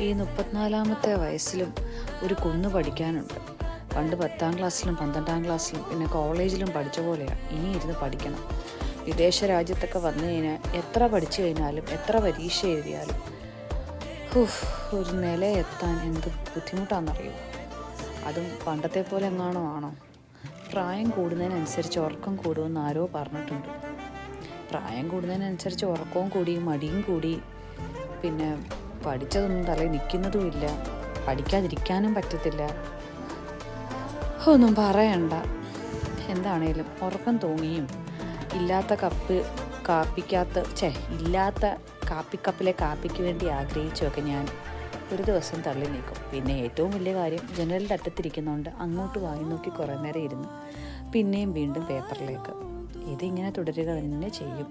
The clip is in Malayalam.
ഈ 34-ാമത്തെ വയസ്സിലും ഒരു കുന്ന് പഠിക്കാനുണ്ട്. പണ്ട് 10ാം ക്ലാസ്സിലും 12ാം ക്ലാസ്സിലും പിന്നെ കോളേജിലും പഠിച്ച പോലെയാണ് ഇനി ഇരുന്ന് പഠിക്കണം. വിദേശ രാജ്യത്തൊക്കെ വന്നു കഴിഞ്ഞാൽ എത്ര പഠിച്ചു കഴിഞ്ഞാലും എത്ര പരീക്ഷ എഴുതിയാലും ഒരു നിലയെത്താൻ എന്ത് ബുദ്ധിമുട്ടാണെന്നറിയോ. അതും പണ്ടത്തെ പോലെ എങ്ങാണോ ആണോ? പ്രായം കൂടുന്നതിനനുസരിച്ച് ഉറക്കം കൂടുമെന്ന് ആരോ പറഞ്ഞിട്ടുണ്ട്. പ്രായം കൂടുന്നതിനനുസരിച്ച് ഉറക്കവും കൂടി, മടിയും കൂടി, പിന്നെ പഠിച്ചതൊന്നും തലയിൽ നിൽക്കുന്നതുമില്ല, പഠിക്കാതിരിക്കാനും പറ്റത്തില്ല. ഒന്നും പറയണ്ട. എന്താണേലും ഉറക്കം തൂങ്ങിയും ഇല്ലാത്ത കാപ്പിക്കപ്പിലെ കാപ്പിക്ക് വേണ്ടി ആഗ്രഹിച്ചുമൊക്കെ ഞാൻ ഒരു ദിവസം തള്ളി നീക്കും. പിന്നെ ഏറ്റവും വലിയ കാര്യം, ജനലിൻ്റെ അറ്റത്തിരിക്കുന്നതുകൊണ്ട് അങ്ങോട്ട് വായി നോക്കി കുറേ നേരം ഇരുന്ന് പിന്നെയും വീണ്ടും പേപ്പറിലേക്ക്. ഇതിങ്ങനെ തുടരുക തന്നെ ചെയ്യും.